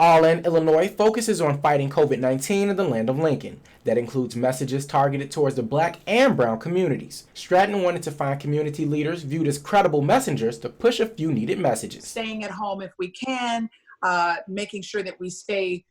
All in Illinois focuses on fighting COVID-19 in the land of Lincoln. That includes messages targeted towards the black and brown communities. Stratton wanted to find community leaders viewed as credible messengers to push a few needed messages. Staying at home if we can, making sure that we stay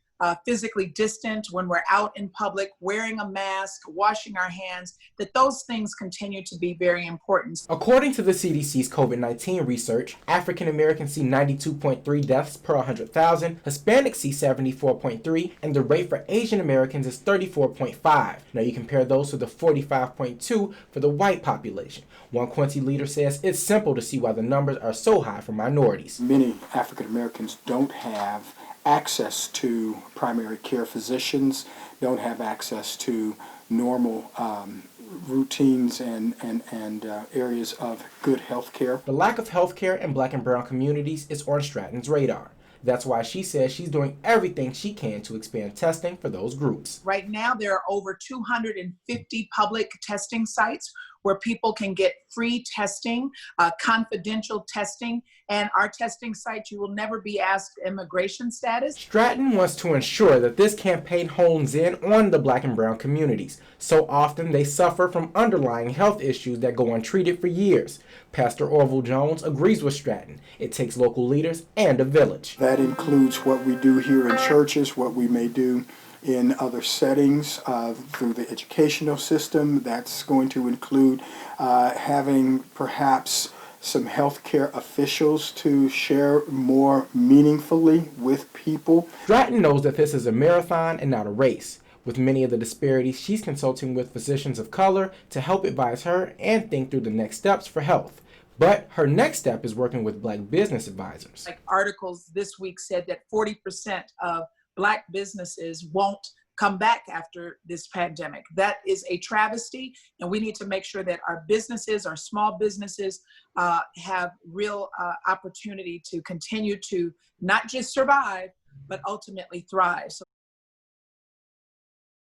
physically distant when we're out in public, wearing a mask, washing our hands, that those things continue to be very important. According to the CDC's COVID-19 research, African Americans see 92.3 deaths per 100,000, Hispanics see 74.3, and the rate for Asian Americans is 34.5. Now you compare those to the 45.2 for the white population. One Quincy leader says it's simple to see why the numbers are so high for minorities. Many African Americans don't have access to primary care physicians, don't have access to normal routines and areas of good health care. The lack of health care in black and brown communities is on Stratton's radar. That's why she says she's doing everything she can to expand testing for those groups. Right now, there are over 250 public testing sites where people can get free testing, confidential testing, and our testing sites, you will never be asked immigration status. Stratton wants to ensure that this campaign hones in on the black and brown communities. So often they suffer from underlying health issues that go untreated for years. Pastor Orville Jones agrees with Stratton. It takes local leaders and a village. That includes what we do here in churches, what we may do in other settings through the educational system. That's going to include having perhaps some healthcare officials to share more meaningfully with people. Stratton knows that this is a marathon and not a race. With many of the disparities, she's consulting with physicians of color to help advise her and think through the next steps for health. But her next step is working with black business advisors. Like articles this week said that 40% of black businesses won't come back after this pandemic. That is a travesty, and we need to make sure that our businesses, our small businesses, have real opportunity to continue to not just survive, but ultimately thrive.